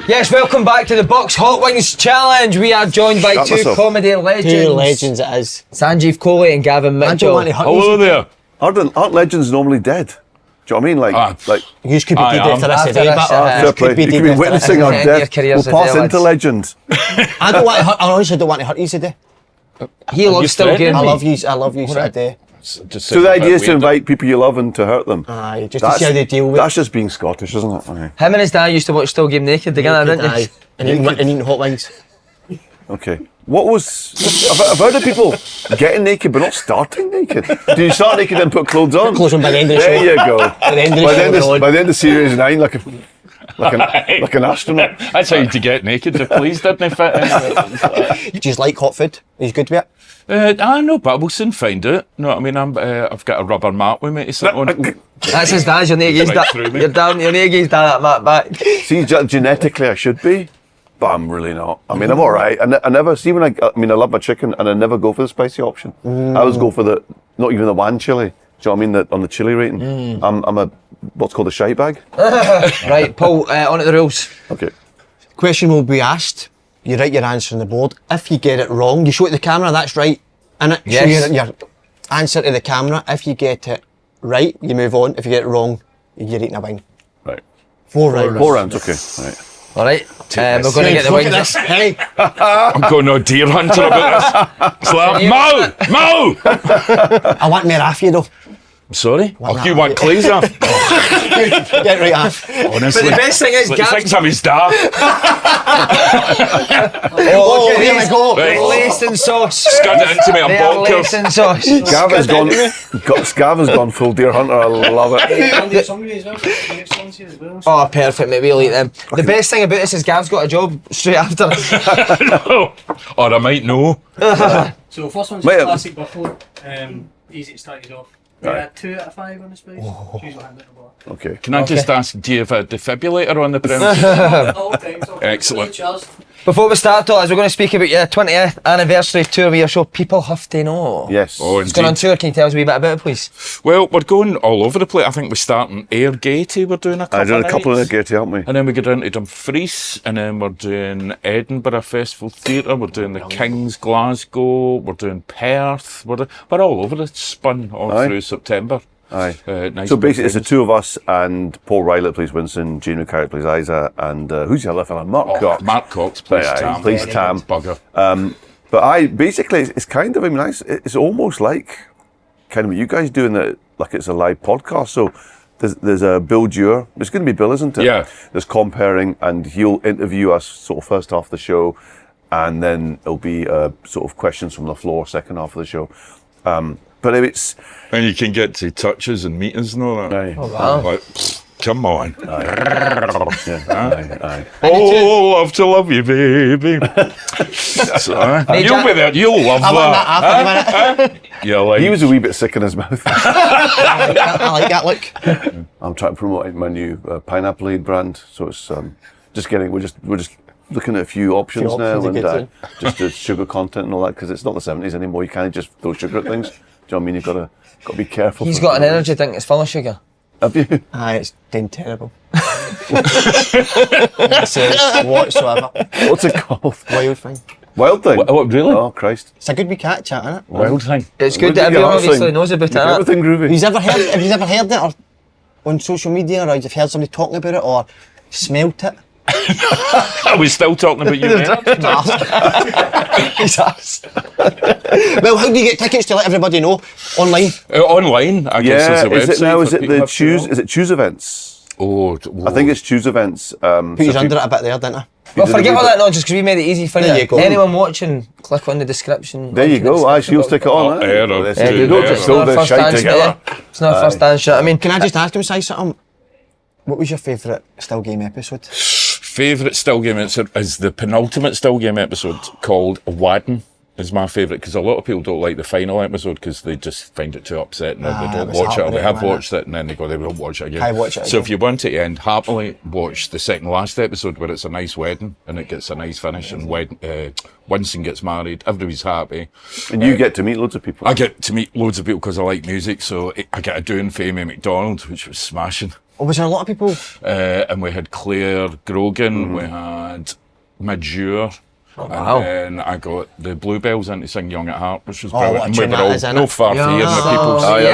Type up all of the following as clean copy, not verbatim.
Yes, welcome back to the Bucks Hot Wings Challenge. We are joined by comedy legends. Two legends it is. Sanjeev, Kohli and Gavin Mitchell. Hello there. Aren't legends normally dead? Do you know what I mean? Like you could be dead after this event, you could be witnessing our death. We'll pass into legend. I honestly don't want to hurt you today. He looks still good. I love you today. So the idea is to invite people you love and to hurt them. Aye, just to see how they deal with it. That's just being Scottish, isn't it? Him and his dad used to watch Still Game Naked together, didn't they? And eating hot wings. Okay. What was... I've heard of people getting naked but not starting naked. Do you start naked and put clothes on? Clothes on by the end of the show. There you go. By the end of Series 9, like an astronaut. That's how you get naked. The police didn't fit in. Do you like hot food? He's good with it? I know, but we'll soon find out. No, I mean, I've got a rubber mat with me to sit on. That's his dad. You're naked. You're down. You're naked. That mat back. See, genetically I should be, but I'm really not. I mean, I'm all right. I never see when I love my chicken, and I never go for the spicy option. I always go for not even the one chili. Do you know what I mean? On the chili rating, I'm a what's called a shy bag. Right, Paul. On to the rules. Okay. Question will be asked. You write your answer on the board. If you get it wrong, you show it to the camera. That's right. And yes. Show your answer to the camera. If you get it right, you move on. If you get it wrong, you're eating a wing. Right. Four rounds. 4 rounds. Okay. Right. All right. We're going to get the wings. Hey. I'm going no deer hunter about this. It's like, Mo! I want more off you though. I'm sorry? You want Clay's off? Get right off. Honestly. But the best thing is, He thinks I'm his dad. Here we go. Right. Laced in sauce. Scud it into me, I'm They are laced bonkers. in sauce. Gavin's gone full deer hunter. I love it. Oh, perfect, mate. We'll eat them. The best thing about this is Gav's got a job straight after. No. Or I might know. So first one's a classic buffalo. Easy to start you off. We had 2 out of 5 on the space. Choose what hand at the bar. Okay. Can I just ask, do you have a defibrillator on the premise? All times. Excellent. Cheers. Before we start, though, as we're going to speak about your 20th anniversary tour with your show, People Have to Know. Yes. Oh, It's going on tour. Can you tell us a wee bit about it, please? Well, we're going all over the place. I think we're starting Airgate, we're doing a couple I've done a couple of nights. Airgate, aren't we? And then we go down to Dumfries, and then we're doing Edinburgh Festival Theatre, we're doing the King's Glasgow, we're doing Perth, we're all over the spun all through September. Aye. Nice So basically, it's the two of us and Paul Riley plays Winston, Gene Carrot plays Isa, and who's the other fella? Mark Cox. Mark Cox plays Tam. Plays Tam. Bugger. But basically, it's kind of, it's almost like kind of what you guys do in that, like it's a live podcast. So there's a Bill Dewar. It's going to be Bill, isn't it? Yeah. There's comparing, and he'll interview us sort of first half of the show, and then it'll be sort of questions from the floor second half of the show. But it's... And you can get to touches and meetings and all that. Aye. Oh, wow. Like, come on. Aye. Oh, love to love you, baby. So, you'll be there. You'll love I want that half a minute. Yeah, like, He was a wee bit sick in his mouth. I like that look. I'm trying to promote my new pineapple aid brand, so it's we're just looking at a few options now, to get and just the sugar content and all that, because it's not the 70s anymore. You can't just throw sugar at things. Do you know what I mean? You've got to be careful. He's got an energy drink that's full of sugar. Have you? Aye, it's done terrible. Whatsoever. What's it called? Wild thing. Wild Thing. What, really? Oh Christ! It's a good wee cat chat, isn't it? Wild thing. It's good Where that did you everyone get that obviously thing? knows about You got it. everything groovy. Have you ever heard it or on social media, or you've heard somebody talking about it, or smelt it? Are we still talking about you, mate? He's asked. Well, how do you get tickets to let everybody know? Online? Online, I guess, is Yeah, the is it website now? for Is it people the have to choose? know. Is it choose events? Oh, I think it's choose events. Put you under it a bit there, didn't I? Well, forget all that nonsense because we made it easy for There you. you go. Anyone watching, click on the description. There you go. Aye, she'll stick it on. aye. error. That's Yeah, it. you You don't do. just It's throw not the first shite dance, together. mate. It's not a first dance shit. I mean, Can I just ask him, say something? What was your favourite Still Game episode? Favourite Still Game episode is the penultimate Still Game episode called Wadden. Is my favourite, because a lot of people don't like the final episode because they just find it too upsetting, or they it don't was watch it, or they have heartbreaking, watched it and then they go, they won't watch it again. I watch it So again. if you want it to end happily, watch the second last episode where it's a nice wedding and it gets a nice finish, and Winston gets married, everybody's happy. And you get to meet loads of people. I get to meet loads of people because I like music, so I get a doing for Amy McDonald, which was smashing. Oh, was there a lot of people? And we had Claire Grogan, we had Majure. wow. And then I got the Bluebells in to sing Young at Heart, which was Oh, brilliant. what a And we tune were that all is, isn't no it? far from hearing the people's. Oh, yeah,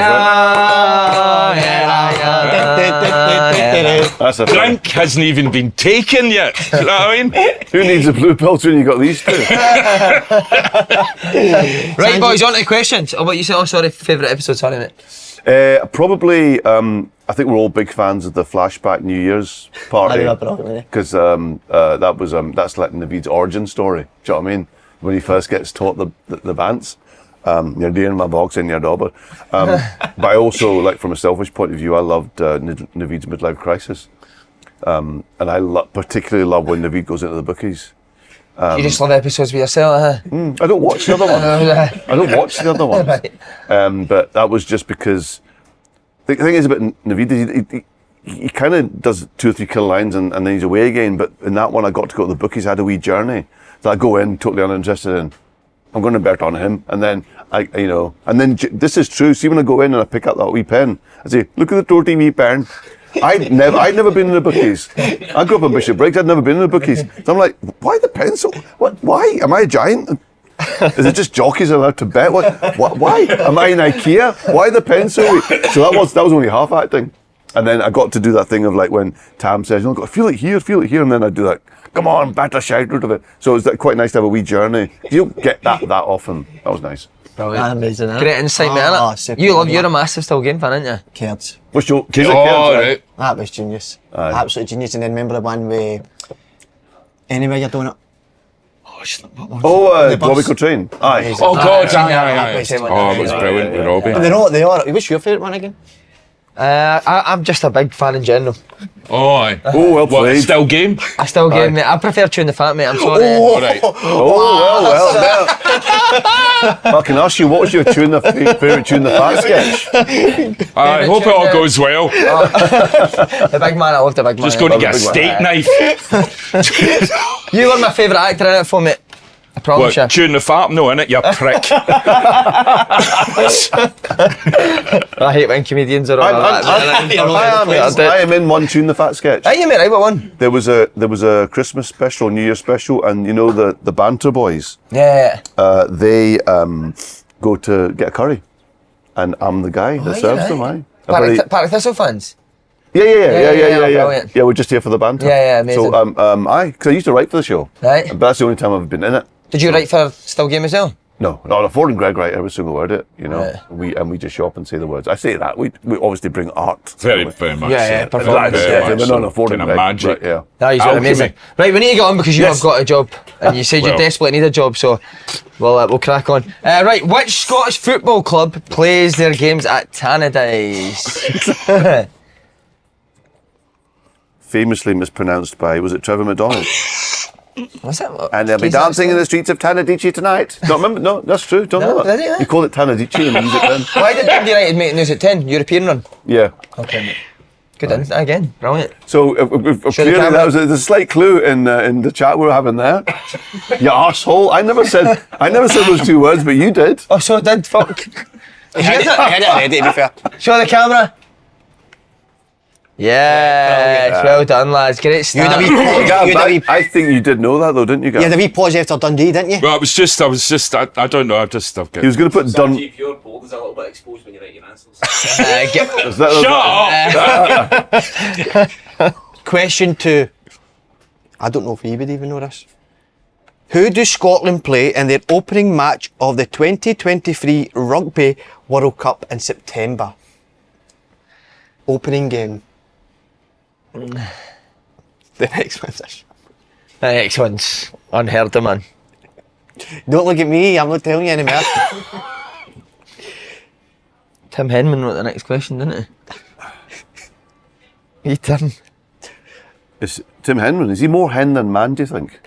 that's a Drink hasn't even been taken yet. Do you know what I mean? Who needs a blue pill when you got these two? Right, boys, on to questions. Oh, what you say? Oh, sorry, favourite episode, sorry, mate. Probably, I think we're all big fans of the flashback New Year's party because that was that's like Navid's origin story. Do you know what I mean? When he first gets taught the bands, you're doing my box in your dauber. But I also, like from a selfish point of view, I loved Navid's midlife crisis, and I particularly love when Navid goes into the bookies. You just love episodes with yourself, huh? I don't watch the other ones. I don't watch the other ones. Right. But that was just because the thing is about Navid, he kind of does 2 or 3 kill lines and then he's away again. But in that one, I got to go to the bookies. I had a wee journey that I go in totally uninterested in. I'm going to bet on him, and then this is true. See, when I go in and I pick up that wee pen, I say, "Look at the dirty wee pen." I'd never been in the bookies. I grew up in Bishop Briggs. I'd never been in the bookies. So I'm like, why the pencil? What? Why? Am I a giant? Is it just jockeys allowed to bet? What? Why? Am I in IKEA? Why the pencil? So that was only half acting. And then I got to do that thing of like when Tam says, "No, feel it here," and then I do that. Come on, batter shout out of it. So it was quite nice to have a wee journey. You don't get that often. That was nice. Brilliant. Amazing, isn't it? Great insight, mate, innit? You're a massive still game fan, aren't you? Cairds. What's your Right. That was genius. Aye. Absolutely genius. And then remember the one with Anyway You're Doing It? Oh, The bus. Bobby Coltrane. Aye. Oh, God, aye. Amazing. Oh, it was brilliant with Robbie. They are. What's your favourite one again? I'm just a big fan in general. Oh, aye. Oh, well What, played. still game? I still game, mate. I prefer Tune the Fat, mate. I'm sorry. All right. Oh, well. I can ask you, what was your favourite Tune the Fat sketch? I hope it all goes well. The big man, I love the big man. Just going to get a steak knife. You were my favourite actor in it for me. I promise you. What, tune the fat? No, innit, you prick. I hate when comedians are on that. I am in one Tune the Fat sketch. Hey, you mate, right, what one? There was a Christmas special, New Year special, and you know the banter boys. Yeah. They go to get a curry, and I'm the guy that serves them. Aye. Partick Thistle fans? Yeah. Brilliant. Yeah, we're just here for the banter. Yeah, amazing. So because I used to write for the show. Right. But that's the only time I've been in it. Did you write for Still Game as well? No, Ford and Greg write every single word of it, you know. Right. We just show up and say the words. I say that. We obviously bring art. Very much. Yeah, But performance. no, Ford and Kind of Greg. magic. Right, yeah. No, he's Alchemy. amazing. Right, we need to get on because you Yes. have got a job and you said you Well. desperately need a job, so we'll crack on. Right, which Scottish football club plays their games at Tannadice? Famously mispronounced by, was it Trevor McDonald? What's that? And they'll be dancing in the streets of Tannadice tonight. Don't remember? No, that's true. Don't know that. did he? You call it Tannadice in the music then? Why did Dundee United make news at 10? European run? Yeah. Okay, mate. Good again, brilliant. So clearly camera. that was a slight clue in the chat we were having there. You arsehole. I never said those 2 words, but you did. Oh, so it did, fuck. I had it ready, to be fair. Show the camera. Yeah, well done, lads. Great You had a start. wee Gav, you had a wee- I think you did know that though, didn't you, you had Gav? a wee pause after Dundee, didn't you? Well, I was just, I don't know, I've got... He was going to put Dun. Sanjeev, your bold is a little bit exposed when you write your answers. Is that- Shut up! Question 2. I don't know if you would even know this. Who do Scotland play in their opening match of the 2023 Rugby World Cup in September? Opening game. The next one's this. The next one's unheard of, man. Don't look at me, I'm not telling you anymore. Tim Henman wrote the next question, didn't he? He Tim. Is Tim Henman, is he more hen than man, do you think?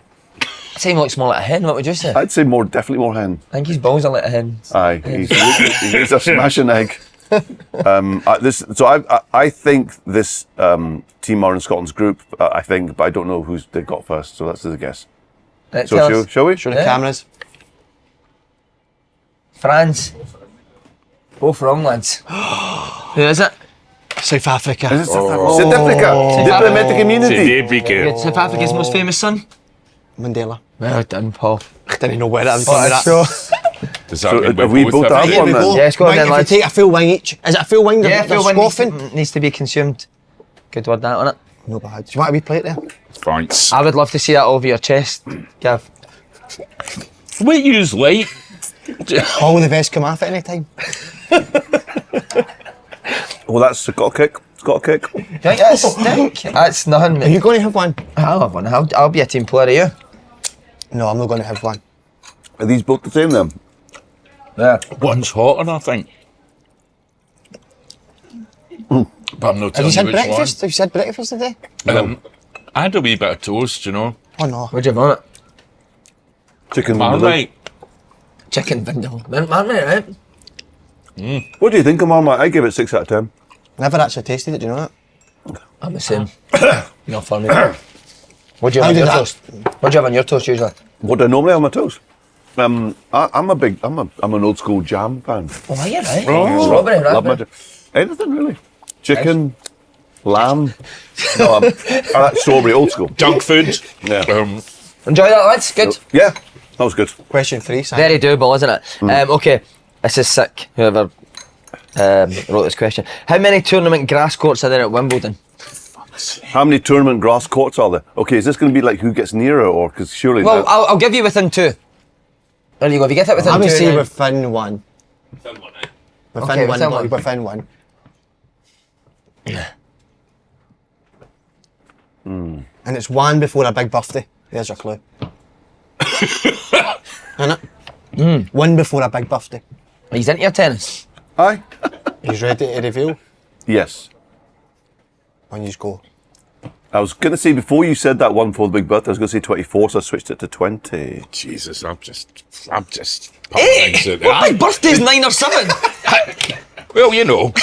Same looks more like a hen, what would you say? I'd say definitely more hen. I think his balls are like a hen. Aye, he's a smashing egg. I think this team are in Scotland's group. I think, but I don't know who they got first. So that's the guess. Let's So tell us. shall we? Show the Yeah. cameras. France. Both wrong, lads. Who is it? South Africa. Is it South Africa? Diplomatic immunity. There we go. South Africa's most famous son? Mandela. Well done, Paul. I didn't know where that was going with that. Does that So mean have we both have had Here one we then? go. Yes, go on Right, then, if lads. you take a full wing each. Is it a full wing? Yeah, They're full one scoffing? needs to be consumed. Good word that on it. No bad. Do you want a wee plate there? Thanks. I would love to see that over your chest, Gav. What use like? All the best come off at any time. Well, that's got a kick. It's got a kick. That's nothing. Are you going to have one? I'll have one. I'll be a team player, are you? No, I'm not going to have one. Are these both the same then? Yeah. One's hotter, I think. But I'm not Have you telling had you which breakfast? Have you had breakfast today? one. I had a wee bit of toast, you know. Oh no. What'd you have on it? Chicken. Marmite. Chicken vindaloo. Marmite, right? What do you think of Marmite? I give it 6 out of 10. Never actually tasted it, do you know that? I'm the same. Not for me. What'd you How have on did your that- toast? What'd you have on your toast usually? What do I normally have on my toast? I'm an old school jam fan. Oh, are you right? Strawberry, right? Love my anything really. Chicken, lamb. No, I like strawberry, old school. Junk food. Yeah. Enjoy that, lads. Good. Yeah, that was good. Question 3, Sam. Very doable, isn't it? Okay, this is sick. Whoever wrote this question. How many tournament grass courts are there at Wimbledon? How many tournament grass courts are there? Okay, is this going to be like who gets nearer, or because surely? Well, that- I'll give you within 2. There you go. If you get it within I 2, would say then- within one. Film one, eh? Within Okay, one, within not one. within one. And it's one before a big birthday. There's your clue. Isn't it? One before a big birthday. He's into your tennis. Aye. He's ready to reveal. Yes. When you go. I was going to say before you said that one for the big birthday, I was going to say 24, so I switched it to 20. Jesus, I'm just. Hey! My birthday's 9 or 7. Well, you know.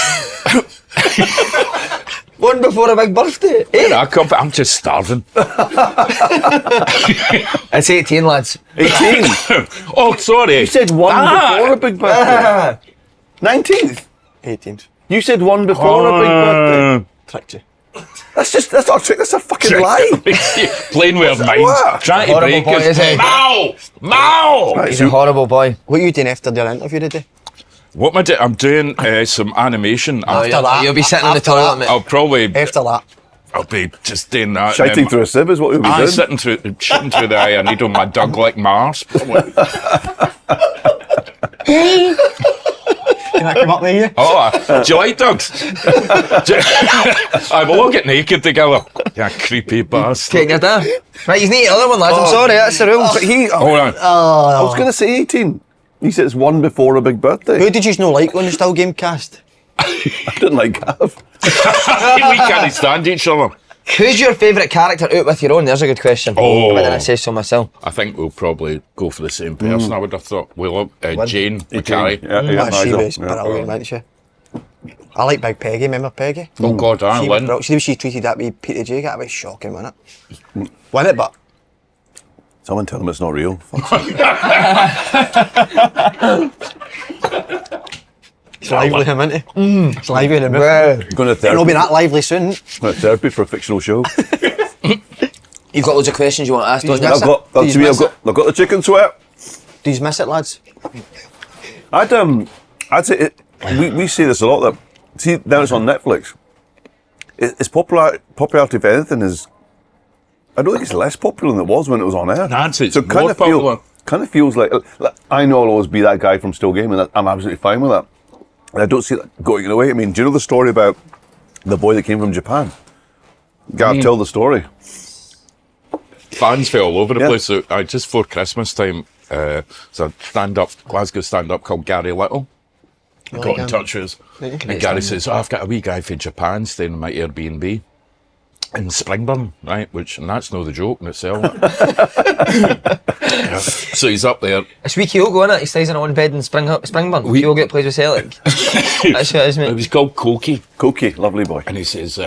One before a big birthday. 8. I'm just starving. It's 18, lads. 18. Oh, sorry. You said one before a big birthday. 19th. 18th. You said one before a big birthday. Tricked you. That's not a trick. That's a fucking lie. Playing with our minds. What? Trying to Horrible break boy, us. isn't he? Mao! Right, He's so a horrible boy. What are you doing after your interview today? What am I doing? I'm doing some animation. You'll be sitting in the After toilet, that- mate. I'll probably. After that. I'll be just doing that. shiting through a sieve is what we'll be I'm doing. shitting through the eye. I need on my dog like Mars. Probably. Can I come up with you? Oh, do you like dogs? I will all get naked together. Yeah, creepy bastard. Taking your time. Right, he's need another one, lads. I'm sorry, that's the rule. But he, Hold on. I was going to say 18. He said it's one before a big birthday. Who did you know like on the Still Game cast? I didn't like Gav. We can't stand each other. Who's your favourite character out with your own? There's a good question. Oh. But then I say so myself. I think we'll probably go for the same person. I would have thought. We love Jane McCarry. Yeah, She Nigel. was brilliant, wasn't she? I like Big Peggy, remember Peggy? Oh God, She was Lynn. brilliant. See the way she treated that wee Peter J. That was shocking, wasn't it? Wasn't it, but Someone tell him it's not real. it's lively him, isn't it? It's lively in him. Well, Going to It'll be therapy. that lively soon. Going to therapy for a fictional show. you've got loads of questions you want to ask, don't you? I've got the chicken sweat. Do you miss it, lads? I'd say we see this a lot. That see now it's on Netflix. Its popularity, if anything, is. I don't think it's less popular than it was when it was on air. I'd say it's so more popular. Kind of feels like I know I'll always be that guy from Still Game, and I'm absolutely fine with that. And I don't see that going away. I mean, do you know the story about the boy that came from Japan? Gav, tell the story. Fans fell all over the Yeah. place. So, just for Christmas time, there's a Glasgow stand-up called Gary Little. I got in touch with us. And Gary says, I've got a wee guy from Japan staying in my Airbnb in Springburn, right? And that's no the joke in itself. Yeah. So he's up there. It's wee Kyogo, innit? He stays in a one bed in Springburn. Kyogo plays with Celtic. That's who it is, It mate. was called Kohli. Koki, lovely boy. And he says,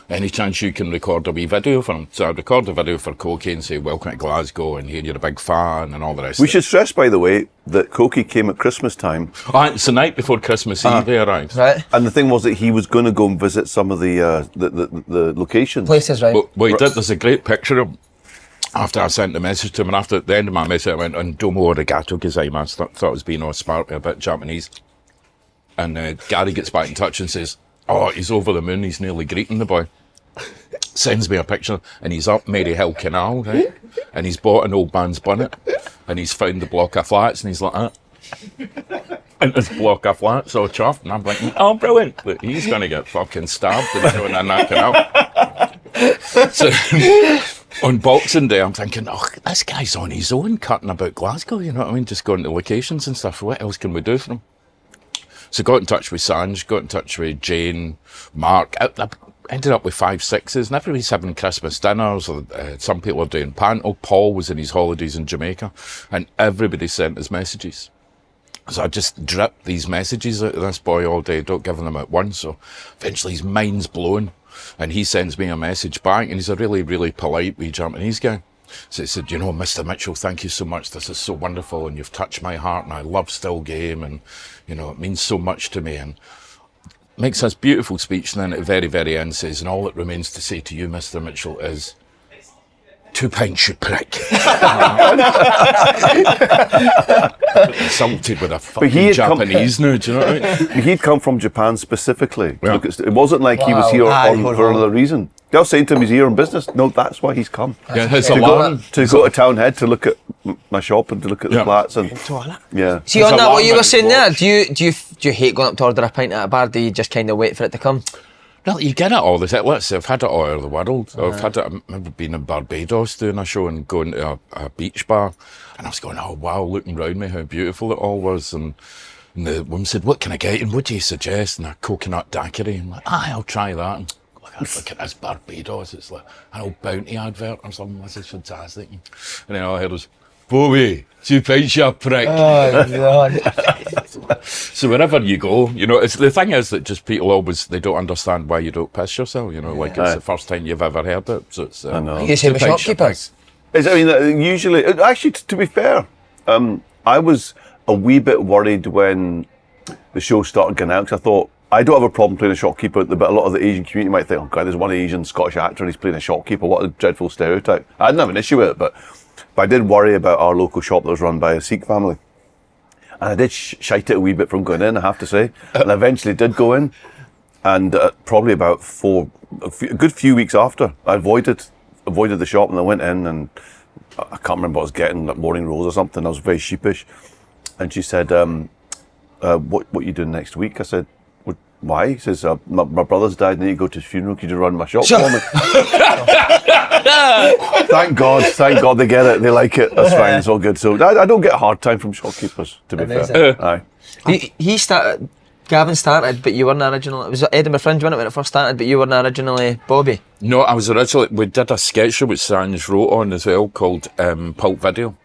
any chance you can record a wee video for him? So I record a video for Kohli and say, welcome to Glasgow, and here you're a big fan, and all the rest. We should stress, by the way, that Kohli came at Christmas time. Oh, it's the night before Christmas Eve he arrived. Right. And the thing was that he was going to go and visit some of the locations. Places, right? But he did. There's a great picture of him. After I sent the message to him, and after at the end of my message, I went, and domo arigato gozaimasu. Thought it was being all smart, a bit Japanese. And Gary gets back in touch and says, oh, he's over the moon, he's nearly greeting the boy. Sends me a picture, and he's up Maryhill Canal, right? And he's bought an old man's bonnet, and he's found the block of flats, and he's like that. And this block of flats, so chuffed, and I'm like, oh, brilliant. Look, he's going to get fucking stabbed and doing that canal. So on Boxing Day, I'm thinking, oh, this guy's on his own, cutting about Glasgow, you know what I mean? Just going to locations and stuff. What else can we do for him? So got in touch with Sanj, got in touch with Jane, Mark. I ended up with 5 6s, and everybody's having Christmas dinners, or some people are doing panto. Paul was in his holidays in Jamaica, and everybody sent us messages. So I just drip these messages out of this boy all day, don't give them at once. So eventually his mind's blown, and he sends me a message back, and he's a really, really polite wee Japanese guy. So he said, you know, Mr. Mitchell, thank you so much. This is so wonderful, and you've touched my heart, and I love Still Game, and, you know, it means so much to me. And makes this beautiful speech, and then at the very, very end says, and all that remains to say to you, Mr. Mitchell, is 2 pints, you prick. Insulted with a fucking Japanese now, do you know what I mean? He'd come from Japan specifically. Yeah. Look, it wasn't like he was here for another reason. I was saying to him, he's here on business. No, that's why he's come. Yeah, his to alarm. go to Townhead to look at my shop and to look at the flats and yeah. See, on There's that, a what you lot were of saying there, do you hate going up to order a pint at a bar? Do you just kind of wait for it to come? Well, you get it all the time. Let's say I've had it all over the world. I've had it. I remember being in Barbados doing a show and going to a beach bar, and I was going, oh wow, looking round me, how beautiful it all was. And the woman said, what can I get? And what do you suggest? And a coconut daiquiri. I'm like, I'll try that. And look at this Barbados. It's like an old bounty advert or something. This is fantastic. And then all I heard was, Bowie, 2 pints, you prick. Oh, God. So wherever you go, you know, it's the thing is that just people always, they don't understand why you don't piss yourself, you know, like it's the first time you've ever heard it. So it's, I know. You say with shopkeepers? Usually, actually, to be fair, I was a wee bit worried when the show started getting out, because I thought, I don't have a problem playing a shopkeeper, but a lot of the Asian community might think, oh God, there's one Asian Scottish actor and he's playing a shopkeeper, what a dreadful stereotype. I didn't have an issue with it, but I did worry about our local shop that was run by a Sikh family. And I did shite it a wee bit from going in, I have to say. And I eventually did go in. And probably about a good few weeks after, I avoided the shop, and I went in, and I can't remember what I was getting, like morning rolls or something. I was very sheepish. And she said, what are you doing next week? I said, why? He says, my brother's died, and I need to go to his funeral. Could you run my shop for me? Thank God they get it, they like it, that's fine, it's all good. So I don't get a hard time from shopkeepers, to be fair. Aye. He started, Gavin started, but you weren't originally, it was Edinburgh Fringe, wasn't it, when it first started, but you weren't originally Bobby? No, I was originally, we did a sketch show which Sanj wrote on as well called Pulp Video,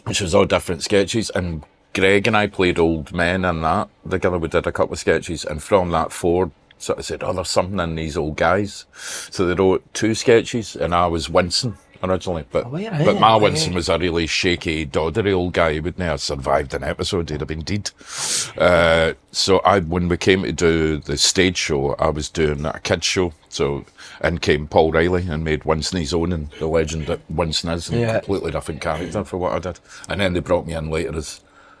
which was all different sketches, and Greg and I played old men in that. Together we did a couple of sketches, and from that Ford sort of said, oh, there's something in these old guys. So they wrote 2 sketches, and I was Winston originally, but my Winston was a really shaky, doddery old guy. He wouldn't have survived an episode, he'd have been dead. So when we came to do the stage show, I was doing a kids show. So in came Paul Riley and made Winston his own, and the legend that Winston is, and a completely different character for what I did. And then they brought me in later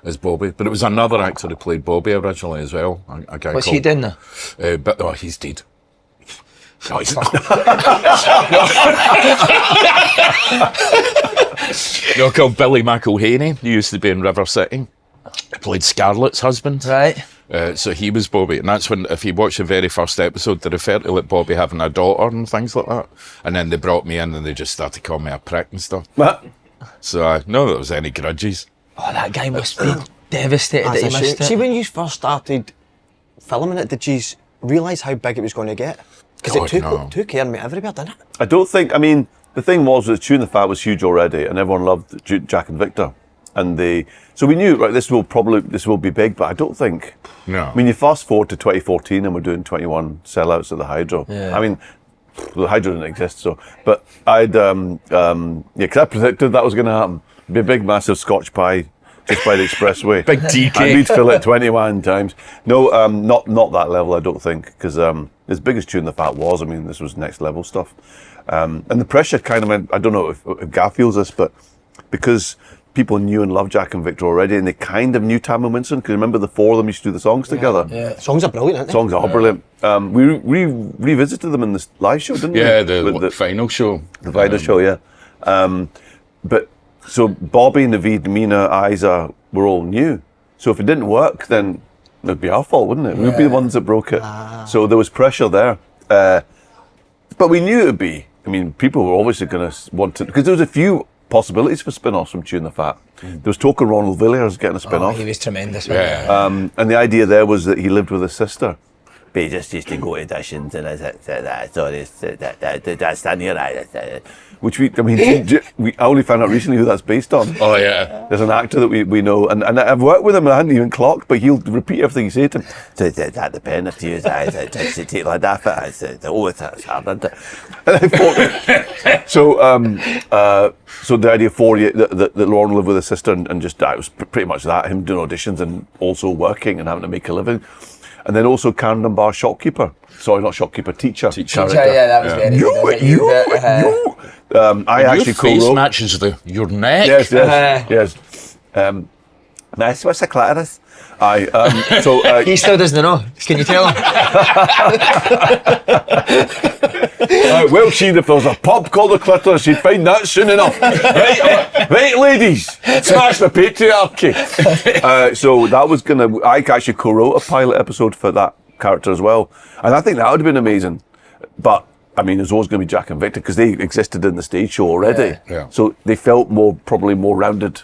as Bobby, but it was another actor who played Bobby originally as well. A guy What's he doing now? But he's dead. No, he's not. No, called Billy McElhaney. He used to be in River City. He played Scarlett's husband. Right. So he was Bobby, and that's when, if you watch the very first episode, they refer to Bobby having a daughter and things like that. And then they brought me in, and they just started calling me a prick and stuff. So no, there was any grudges. Oh, that guy must be devastated that he missed it. See, when you first started filming it, did you realise how big it was going to get? Because it took care of me everywhere, didn't it? I don't think, the thing was that Chewing the Fat was huge already, and everyone loved Jack and Victor. And so we knew, right, this will be big, but I don't think. No. You fast forward to 2014 and we're doing 21 sellouts at the Hydro. Yeah. the hydro didn't exist. So, but I'd because I predicted that was going to happen. It'd be a big, massive Scotch pie just by the expressway. Big tea And cake. we'd fill it 21 times. No, not that level. I don't think, because as big as Tune the Fat was, I mean, this was next level stuff. And the pressure kind of went. I don't know if Gav feels this, but because people knew and loved Jack and Victor already, and they kind of knew Tam and Winston, because remember the four of them used to do the songs together. Yeah, songs are brilliant, aren't they? Songs are brilliant. We revisited them in this live show, didn't we? Yeah, the final show. The final show, yeah. But so Bobby, Navid, Mina, Isa were all new. So if it didn't work, then it'd be our fault, wouldn't it? We'd be the ones that broke it. So there was pressure there. But we knew it'd be. I mean, people were obviously going to want to, because there was a few possibilities for spin-offs from Tune the Fat. There was talk of Ronald Villiers getting a spin-off. He was tremendous. Yeah. And the idea there was that he lived with his sister. But he just used to go to auditions and that's down here. Which I only found out recently who that's based on. Oh, yeah. There's an actor that we know, and I've worked with him and I hadn't even clocked, but he'll repeat everything he said to him. So that depends if you take like that, I said, oh, it's hard, isn't it? So the idea for you that Lauren lived with his sister and just it was pretty much that, him doing auditions and also working and having to make a living. And then also Karen Dunbar, shopkeeper. Sorry, not shopkeeper, teacher. Yeah, that was very good. I actually Your face co-wrote. matches your neck. Yes. Nice, what's a clitoris? He still doesn't know. Can you tell him? Well, see, if there was a pub called the Clitoris, you'd find that soon enough. Right, ladies, smash the patriarchy. So that was I actually co-wrote a pilot episode for that character as well, and I think that would have been amazing. But I mean, there's always going to be Jack and Victor because they existed in the stage show already. Yeah. So they felt probably more rounded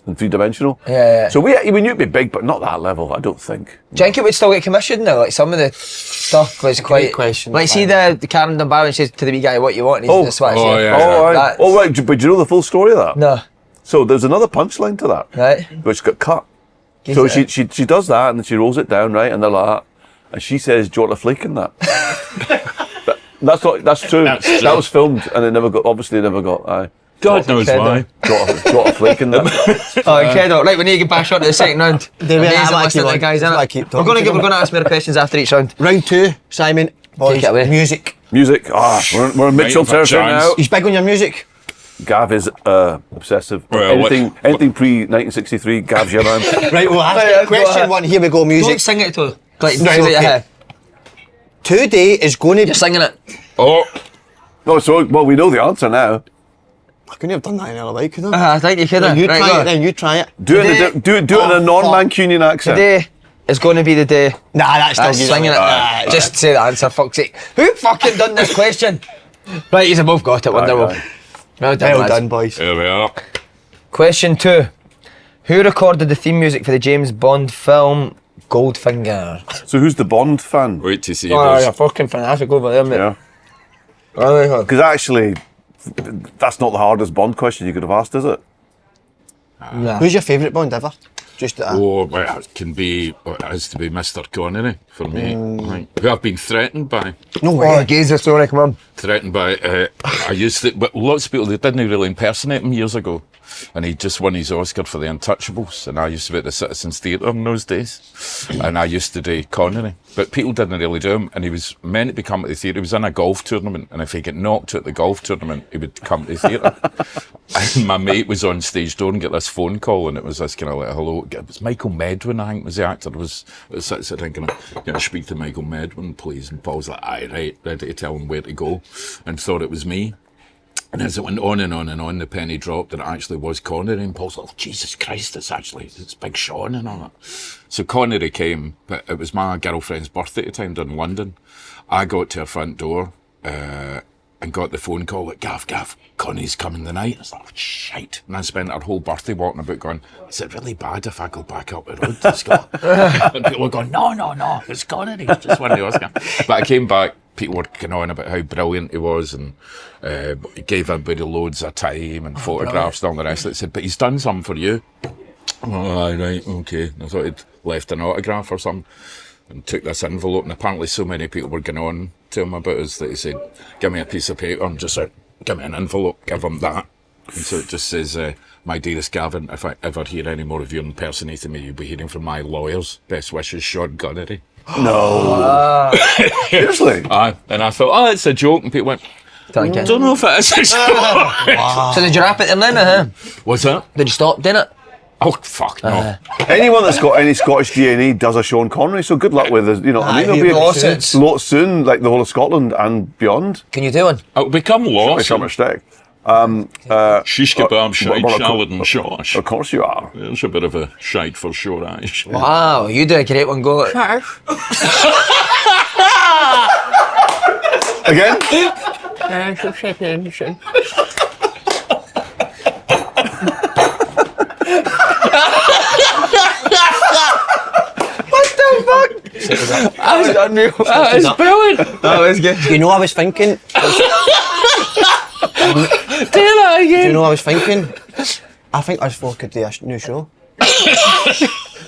and three-dimensional. Yeah. So we knew it'd be big, but not that level, I don't think. Do you think it would still get commissioned now? Like some of the stuff was quite. Great question. Like see the Karen Dunbar when she says to the wee guy, "What you want?" And he's just swatting. yeah. Oh, right. But do you know the full story of that? No. So there's another punchline to that, Right. which got cut. Is So it? she does that and then she rolls it down, right, and they're like that, and she says, "Do you want a flake in that?" That's true. That's true. That was filmed and it never got. God knows why. Got a flake in that. Oh, incredible! Right, we need to get back on to the second round. Amazing listening to the guys, innit? We're going to ask more questions after each round. Round 2, Simon. Boys, Take it away. Music. Music. We're in Mitchell Right, territory chance. now. He's big on your music. Gav is obsessive. Well, anything pre-1963, Gav's your man. Right, we'll ask question 1. Here we go, Don't music. sing it to. Like, Right, so that you okay. hear. Today is going to You're singing it. Oh, Well, we know the answer now. I couldn't have done that in a way, could I? I think you could. Then you Right, try go. it, then you try it. Do it in a non-Mancunian accent. Today is going to be the day. Nah, that's still That's good. singing it. Just say the answer, fuck's sake. Who fucking done this question? Right, you've both got it, Wonderwall. Aye. Well done, Well lads. done, boys. here we are. Question 2. Who recorded the theme music for the James Bond film Goldfinger? So who's the Bond fan? Wait to see Oh, this. you're fucking fantastic over there, mate. Yeah. Oh, Because actually, that's not the hardest Bond question you could have asked, is it? yeah. Who's your favourite Bond ever? Just Oh, well, it has to be Mr. Connery for me. Right. Who I've been threatened by. no Oh, way. gaze the story, come on. Threatened by, I used to, but lots of people, they didn't really impersonate him years ago. And he just won his Oscar for The Untouchables. And I used to be at the Citizens Theatre in those days. And I used to do Connery. But people didn't really do him. And he was meant to be coming to the theatre. He was in a golf tournament. And if he get knocked at the golf tournament, he would come to the theatre. And my mate was on stage door and get this phone call. And it was this kind of like, hello. It was Michael Medwin, I think, was the actor. It was thinking, can I speak to Michael Medwin, please? And Paul's like, aye, right, ready to tell him where to go. And thought it was me. And as it went on and on and on, the penny dropped and it actually was Connery. And Paul's like, oh, Jesus Christ, it's Big Sean and all that. So Connery came, but it was my girlfriend's birthday at the time down in London. I got to her front door and got the phone call like, Gav, Connie's coming tonight. I was like, oh, shite. And I spent our whole birthday walking about going, is it really bad if I go back up the road to Scott? And people were going, no, it's Connery. He's just won the Oscar. But I came back. People were going on about how brilliant he was and he gave everybody loads of time and photographs and all the rest. They said, but he's done some for you. Oh, aye, right, okay. I thought he'd left an autograph or something. and took this envelope, and apparently so many people were going on to him about us that he said, give me a piece of paper, and just said, give me an envelope, give him that. And so it just says, my dearest Gavin, if I ever hear any more of you impersonating me, you'll be hearing from my lawyers. Best wishes, Sean Connery. No. Seriously? And I thought, oh, it's a joke, and people went, don't know if it is a joke. So did you wrap it in then? What's that? Did you stop doing it? Oh, fuck, no. Anyone that's got any Scottish DNA does a Sean Connery, so good luck with it. You know, I mean, there'll be lawsuits. lots soon, like the whole of Scotland and beyond. Can you do one? It'll become law. Become a stick. Shish kebab, shite, salad and shosh. Of course you are. There's a bit of a shite for sure, eyes. Wow, you do a great one, go. Again? That was unreal. That is brilliant. That was good. You know, I was thinking. Do that Do again. you know what I was thinking? I think us four could do a new show.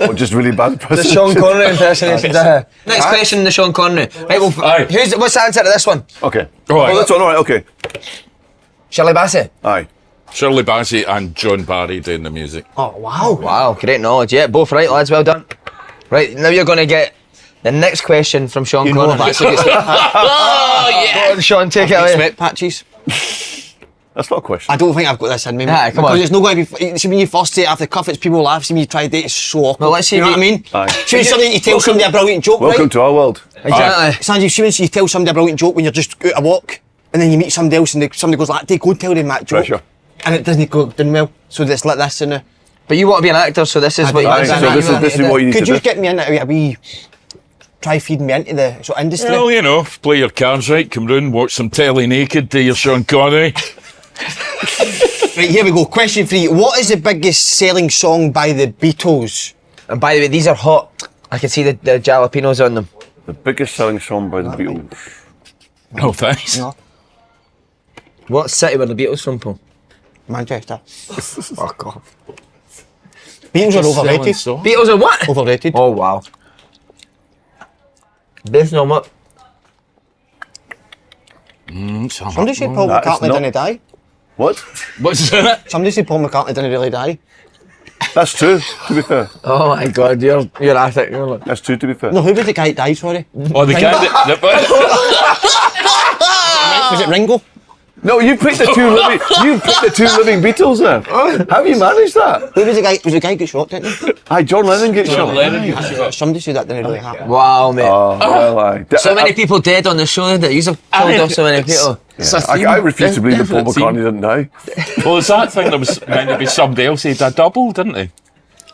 Or just really bad The person. Sean Connery impersonation. Next question, the Sean Connery. Right, well, Aye. what's the answer to this one? Okay. All right. Oh, that's all right, okay. Shirley Bassey. Aye. Shirley Bassey and John Barry doing the music. Oh wow! Wow, great knowledge. Yeah, both right, lads. Well done. Right, now you're going to get the next question from Sean You know Connery. I've actually got Go on, Sean, take it away. sweat patches. That's not a question. I don't think I've got this in me. Aye, come because on. it's not going to be. See, when you first say it after the cuff, it's people laugh. See, when you try to it's so awkward. Well, let's see You know if what I you- mean? Aye. See, when somebody you tell somebody a brilliant joke, Welcome right? to our world. Exactly. Sanjeev, see when you tell somebody a brilliant joke when you're just out a walk, and then you meet somebody else, and somebody goes like, "Go tell them that joke," Pressure. and it doesn't go down well. So it's like this, and But you want to be an actor, so this is what you Aye, want so to do. this is what you need could to you do. get me in a wee try feeding me into the sort of industry? Well, you know, play your cards right, come round, watch some telly naked, do your Sean Connery. Right, here we go. Question 3. What is the biggest selling song by the Beatles? And by the way, these are hot. I can see the jalapenos on them. The biggest selling song by the Beatles. Oh, thanks. No. What city were the Beatles from, Paul? Manchester. Fuck off. Beatles are overrated. Beatles are what? Overrated. Oh, wow. Based on what? Somebody said Paul That is McCartney not- didn't die. What? What's that? Somebody said Paul McCartney didn't really die. That's true, to be fair. Oh my god, you're at it. You're like, That's true, to be fair. No, who was the guy that died, sorry? Oh, the guy that... Was it Ringo? No, you picked the two living Beatles there. How have you managed that? Who was the guy? Was the guy who got shot, didn't he? Aye, John Lennon gets shot. Somebody said that didn't really happen. wow, mate. Oh, well, aye. So many people dead on the show that you've killed off so many people. I refuse to believe that Paul McCartney didn't die. Well, there's that thing that was meant to be somebody else. He had a double, didn't he?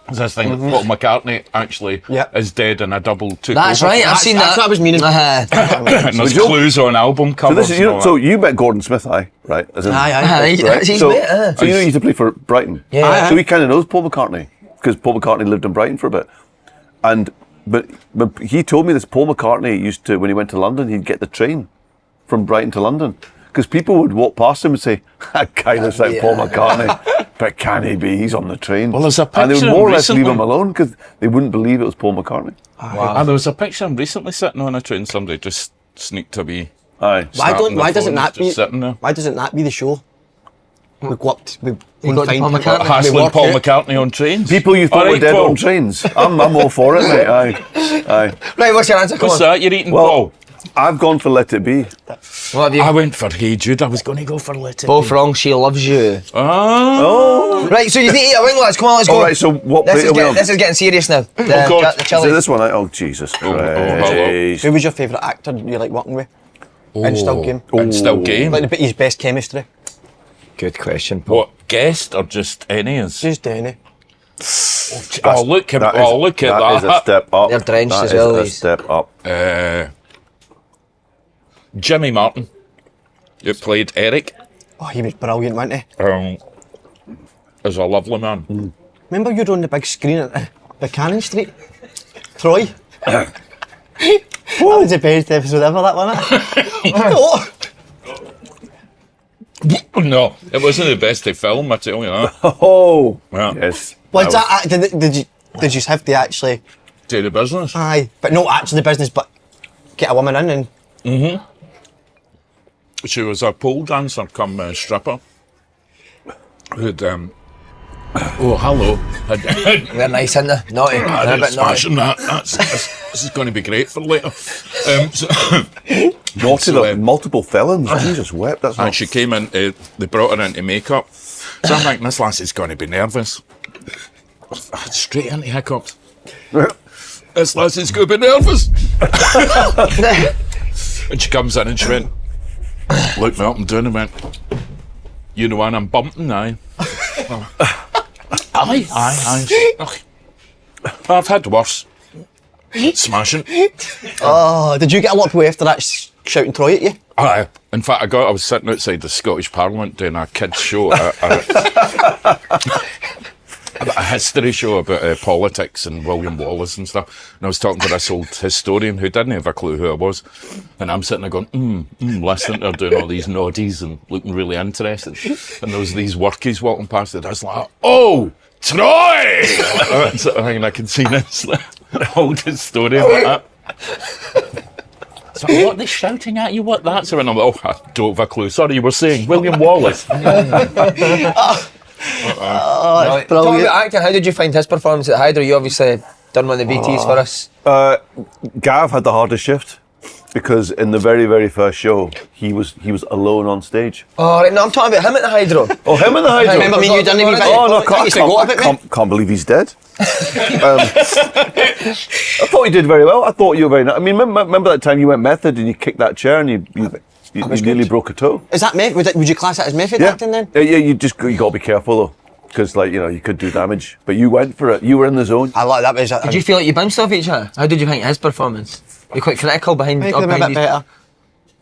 There's this thing that Paul McCartney actually is dead and a double took That's over. right, I've seen that. That's what I was meaning. And there's Joe- clues on album So covers. this is, and all so that. you met Gordon Smith, aye, right? As in, Aye. right? He's So, mate, so you know he used to play for Brighton. Yeah. So he kind of knows Paul McCartney because Paul McCartney lived in Brighton for a bit, and but he told me this. Paul McCartney used to, when he went to London, he'd get the train from Brighton to London because people would walk past him and say, "That guy looks like Paul McCartney, but can he be? He's on the train." Well, there's a and they would picture more or less recently- leave him alone because they wouldn't believe it was Paul McCartney. And there was a picture of him recently sitting on a train. Somebody just sneaked a wee... Aye. Why doesn't that be? Just sitting there. Why doesn't that be the show? We go up. We You got to Paul people. McCartney? Hassling Paul McCartney on trains. People you thought All were right, dead Paul. on trains. I'm all for it, mate. Aye. Right, what's your answer? Come What's on. that? You're eating Well, Paul? I've gone for Let It Be. What have you? I went for Hey Jude. I was going to go for Let It Both Be. wrong, she loves you. Oh. Right, so you need to eat a wing, lads. Come on, let's go. All right, so what This plate is, are we on? this is getting serious now. The, God. the Is chili. it this one? Oh, Jesus hello. Christ. Who was your favourite actor you like working with? In Still Game. And still game. Like his best chemistry. Good question, Paul. What, guest or just any? Just Danny. Oh, look at That oh, is- look at that is a that. step up. They're drenched That as is well, a these. step up. Jimmy Martin, who played Eric, Oh, he was brilliant, wasn't he? is a lovely man. Remember you were on the big screen at Buchanan Street? Troy? That was the best episode ever, that wasn't it? Oh. No, it wasn't the best of film, I tell you that. Oh, Yeah. yes. Was that, did you have to actually Do the business. Aye, but not actually business, but get a woman in and... She was a pole dancer come stripper. Who'd, oh, hello. They're nice, isn't they? Naughty. They're a bit naughty. Smashing that. This is going to be great for later. Naughty, multiple felons. Jesus wept. That's And not... she came in, they brought her into makeup. So I'm like, this lass is going to be nervous. Straight into hiccups. This lass is going to be nervous. And she comes in and she went, looked me up and down and went, you know what I'm bumping, aye. Aye. I've had worse. Smashing. Oh, did you get a lot of people after that shouting Troy at you? Aye. In fact, I was sitting outside the Scottish Parliament doing a kids' show, a history show about politics and William Wallace and stuff. And I was talking to this old historian who didn't have a clue who I was. And I'm sitting there going, listening to her doing all these noddies and looking really interested. And there was these workies walking past it. I was like, oh, Troy! Sort of thing, and I can see this old historian like that. So what are they shouting at you? What that's? And I'm like, oh, I don't have a clue. Sorry, you were saying William Wallace. Talk about acting. How did you find his performance at Hydro? You obviously done one of the VTs for us. Gav had the hardest shift because in the very, very first show, he was alone on stage. Oh, right, no, I'm talking about him at the Hydro. Oh, him in the Hydro? Remember me, you done a wee bit? Oh, no, can't believe he's dead. I thought you did very well. I thought you were very nice. I mean, remember that time you went method and you kicked that chair and you nearly broke a toe? Is that method? Would you class that as method acting then? Yeah, you got to be careful though. Because, you could do damage. But you went for it. You were in the zone. I like that. Did you feel like you bounced off each other? How did you think his performance? You're quite critical behind... I could have been a bit better.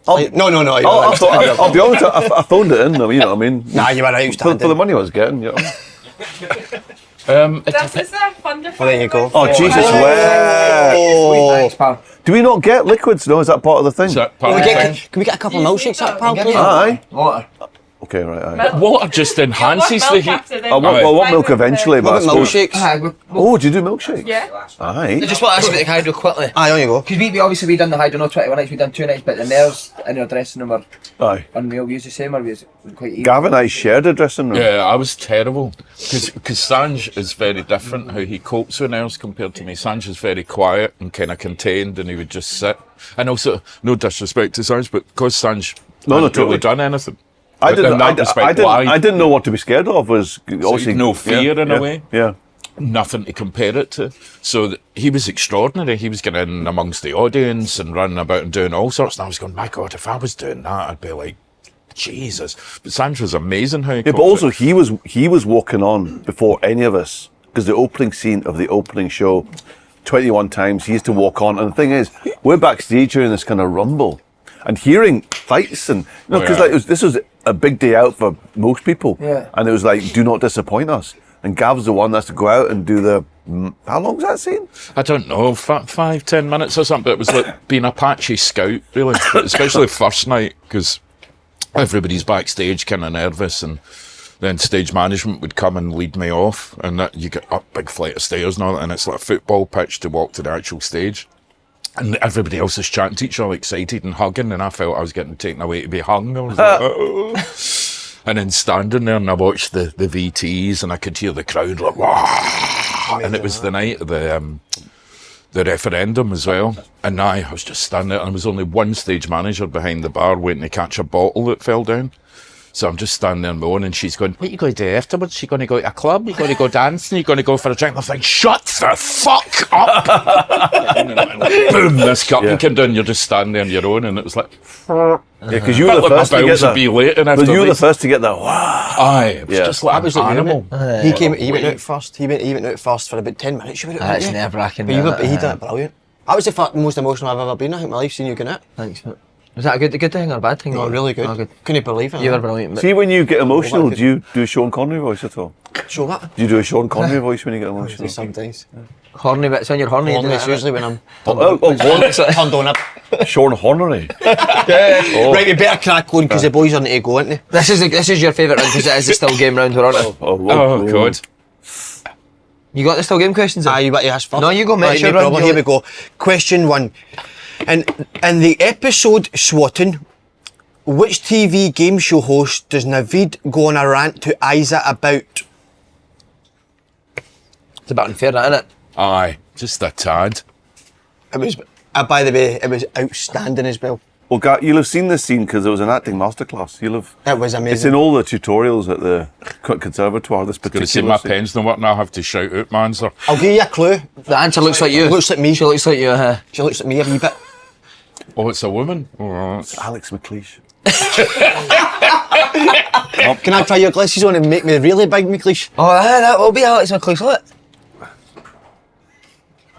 No. I'll be honest, I phoned it in, you know what I mean? Nah, you were right. For the money I was getting, you know. This is a wonderful. Well, there you go. Oh, Jesus, where? Thanks, pal. Do we not get liquids, no? Is that part of the thing? Can we get a couple of milkshakes up, pal, please? Aye. Water. Okay, right, aye. Water just enhances the heat. I want milk eventually, but I suppose... Milkshakes. Oh, do you do milkshakes? Yeah. I Aye. just want to ask about the Hydro quickly. Aye, on you go. Because we obviously done the Hydro, not 21 nights, we done 2 nights, but the nerves in your dressing room are Aye. unreal. We used the same, or was it quite easy? Gavin and I shared a dressing room. Yeah, I was terrible. Because Sanj is very different how he copes with nerves compared to me. Sanj is very quiet and kind of contained and he would just sit. And also, no disrespect to Sanj, but because Sanj hadn't really done anything. I didn't know what to be scared of. Was obviously no fear in a way. Yeah. Nothing to compare it to. So he was extraordinary. He was getting in amongst the audience and running about and doing all sorts. And I was going, my God, if I was doing that, I'd be like, Jesus. But Sanj was amazing how he Yeah, but also he was walking on before any of us because the opening scene of the opening show, 21 times he used to walk on. And the thing is, we're backstage during this kind of rumble and hearing fights and because this was a big day out for most people. Yeah. And it was like, do not disappoint us. And Gav's the one that's to go out and do the... How long was that scene? I don't know, 5-10 minutes or something. But it was like being Apache Scout, really. But especially first night, because everybody's backstage kind of nervous, and then stage management would come and lead me off, and that, you get up big flight of stairs and all that, and it's like a football pitch to walk to the actual stage. And everybody else is chatting to each other, excited and hugging, and I felt I was getting taken away to be hung. I was like, oh. And then standing there, and I watched the VTs, and I could hear the crowd like, wow. And it was the night of the referendum as well. And I was just standing there, and there was only one stage manager behind the bar waiting to catch a bottle that fell down. So I'm just standing there on my own, and she's going, what are you going to do afterwards? You going to go to a club? You going to go dancing? You going to go for a drink? And I'm like, shut the fuck up! And like, boom, this curtain came down, you're just standing there on your own, and it was like... Yeah, because you were the first to get that. Be late and you were the first to get that, wow. Aye, it was just like an animal. He went out first. He went out first for about 10 minutes. You went out, That's nerve-wracking. But he done it brilliant. That was the most emotional I've ever been. I think my life seeing you going out. Thanks, mate. Was that a good thing or a bad thing? No, really good. Oh, good. Couldn't believe it. You were brilliant, mate. See, when you get emotional, do you do a Sean Connery voice at all? Show what? Do you do a Sean Connery voice when you get emotional? Sometimes. Horny bits when you're horny. It's usually when I'm turned on up. Sean Hornery. Right, we better crack on because the boys are need to go, aren't they? This is your favourite round because it is a still game round, we're on it. Oh, God. You got the still game questions? Ah, you want to ask first? No, you go, mate. Right, Sure, no problem. run, Here we go. Question 1. In the episode Swatting, which TV game show host does Navid go on a rant to Isa about? It's a bit unfair, that, isn't it? Aye, just a tad. It was, by the way, it was outstanding as well. Well, you'll have seen this scene because it was an acting masterclass. You'll have. It was amazing. It's in all the tutorials at the conservatoire. This Gonna particular. see my scene. pen's not working, I'll have to shout out my answer. I'll give you a clue. The answer looks like you. Looks like me. She looks like you, She looks at me a wee bit. Oh, it's a woman? Oh, Alex McLeish. Can I try your glasses on and make me really big, McLeish? Oh, that will be Alex McLeish, will it?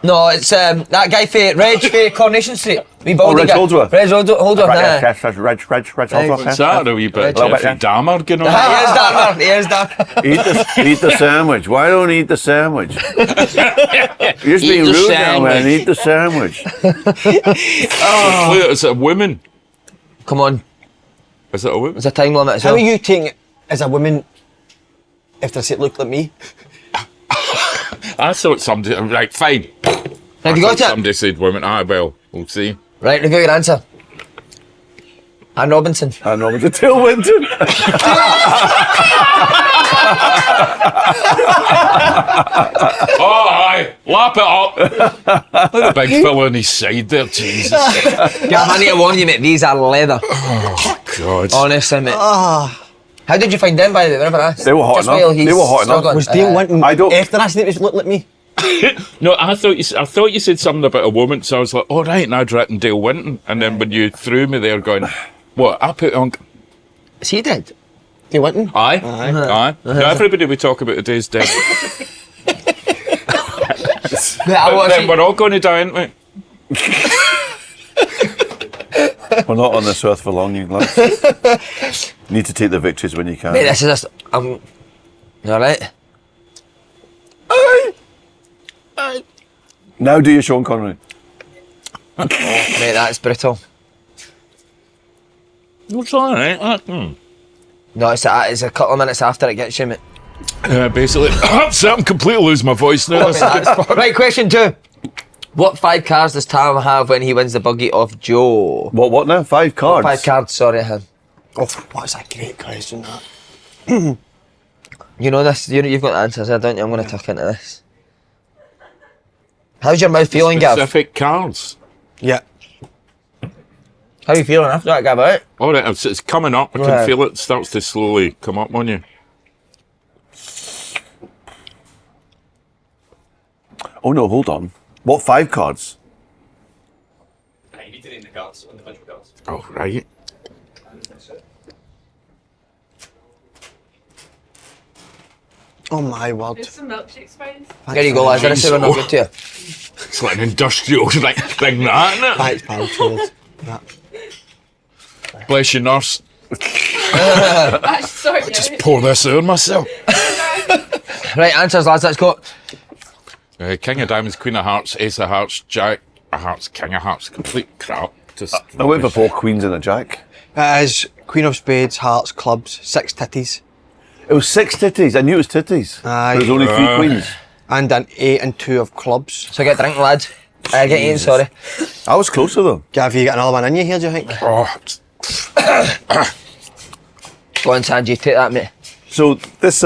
No, it's that guy for Reg for Coronation Street. We balding Reg guy. Holdsworth. Reg Holdsworth. Yes, Reg Holdsworth. is that a wee bit Right. Jeffrey Dahmer going on? He is Dahmer. Eat the sandwich. Why don't you eat the sandwich? You're just being the rude now, man. sandwich. Eat the sandwich. Is it a woman? Come on, Is it a woman? there's a time limit as How well. are you taking it as a woman if they say it looked like me? I thought somebody, right, fine. Have you I got thought it? somebody said women. Ah, well, we'll see. Right, reveal your answer. Anne Robinson. I know, it's a Till Winton. Oh, aye, lap it up. Look at the big fella on his side there, Jesus. Gavin, I need to warn you, mate, these are leather. God. Honestly, mate. How did you find them, by the way? We never asked. They were hot Just enough. while he's They were hot enough. struggling. Was Dale Winton I don't- after I said it looked like me? No, I thought you said something about a woman, so I was like, all right, and I'd written Dale Winton, and then when you threw me there, going, what? I put on. Is he dead? Dale Winton? Aye, aye. No, everybody we talk about today is dead. Then we're all going to die, aren't we? We're not on this earth for long, you lads. You need to take the victories when you can. Mate, this is just. You alright? Now do your Sean Connery. Mate, that's brutal. It's all right. No, it's a couple of minutes after it gets you, mate. Basically, so I'm completely losing my voice now. Right, question 2. What 5 cards does Tam have when he wins the buggy off Joe? What now? 5 cards? 5 cards, sorry. Oh, what's a great question, that? You know this, you've got the answers there, don't you? I'm going to tuck into this. How's your mouth feeling, Gav? Specific cards. Yeah. How are you feeling after that, Gav, right? All right, it's coming up. I can Right. feel it starts to slowly come up on you. Oh no, hold on. What 5 cards? You need to name the cards, individual cards. Oh, right. Oh my word. There's some milkshakes, friends. There you go, lads. Did I say we're not good to you? It's like an industrial like thing, that, isn't it? Thanks, pal. Cheers. That. Bless you, nurse. Actually, sorry. Just pour this out myself. Right, answers, lads. Let's go. King of Diamonds, Queen of Hearts, Ace of Hearts, Jack of Hearts, King of Hearts. Complete crap. Just I went for 4 queens and a jack. It is Queen of Spades, Hearts, Clubs, 6 titties, It was 6 titties. I knew it was titties. Aye. There was only 3 queens. and an 8 and 2 of clubs. So get drinking, lads. Get eating, sorry. I was closer though. Gav, you got another one in you here, do you think? Oh, Go on, Sanjeev, take that, mate. So this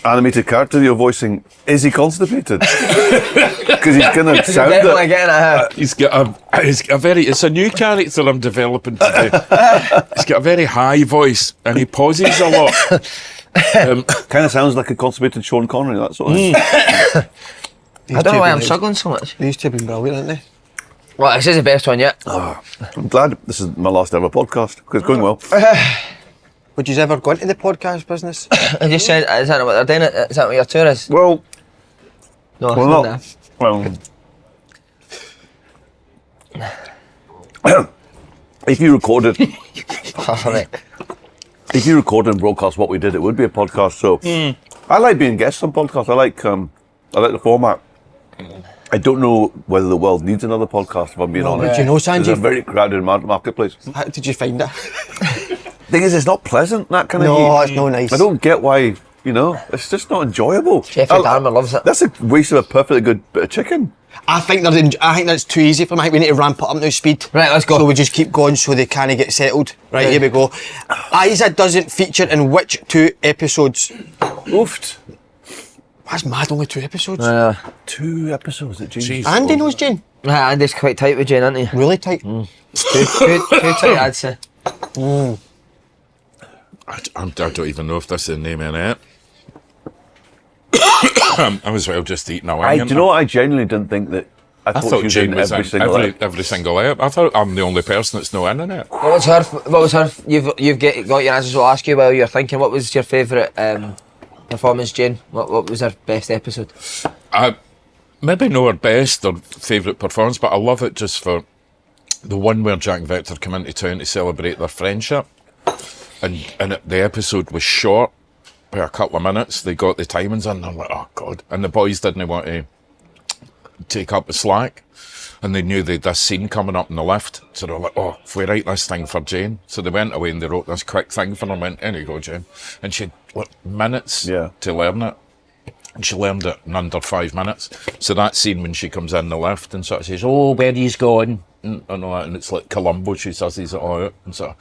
animated character you're voicing, is he constipated? Because he's kind of sound Definitely it. getting it out. he's got a very. It's a new character I'm developing today. He's got a very high voice and he pauses a lot. Kind of sounds like a constipated Sean Connery, that sort of thing. I don't know why I'm struggling so much. These two have been brilliant, haven't they? Well, this is the best one yet. I'm glad this is my last ever podcast because it's going well. Would you ever go into the podcast business? I just said, is that not what they're doing? Is that what your tour is? Well, No, it's well, not not. Well, if you recorded, that. if you recorded and broadcast what we did, it would be a podcast. So I like being guests on podcasts. I like the format. I don't know whether the world needs another podcast. If I'm being honest, Do you know, it's a Sanjeev? very crowded marketplace. How did you find it? Thing is, it's not pleasant. That kind of. No, it's no nice. I don't get why You know, it's just not enjoyable. Jeffrey Dahmer loves it. That's a waste of a perfectly good bit of chicken. I think that's too easy for me. I think we need to ramp it up now, speed. Right, let's go. So we just keep going so they can't get settled. Right, here we go. Isa doesn't feature in which 2 episodes? Oofed. That's mad, only 2 episodes. 2 episodes at Jane. Andy knows Jane. Andy's quite tight with Jane, isn't he? Really tight. Too tight, I'd say. I don't even know if that's the name of it. I was well just eating away. Do you know what? I genuinely didn't think that. I thought she was Jane in was every in single every single app. I thought I'm the only person that's not in it. What was her? You've got your answers. I'll ask you while you're thinking. What was your favourite performance, Jane? What was her best episode? Maybe not her best or favourite performance, but I love it just for the one where Jack and Victor come into town to celebrate their friendship, and the episode was short by a couple of minutes. They got the timings in, and I'm like, oh God. And the boys didn't want to take up the slack, and they knew they'd this scene coming up in the lift, so they were like, oh, if we write this thing for Jane. So they went away and they wrote this quick thing for her and went, there you go, Jane. And she had minutes to learn it. And she learned it in under 5 minutes. So that scene when she comes in the lift and sort of says, oh, where he's going, and all that, and it's like Columbo, she says he's all out, and so,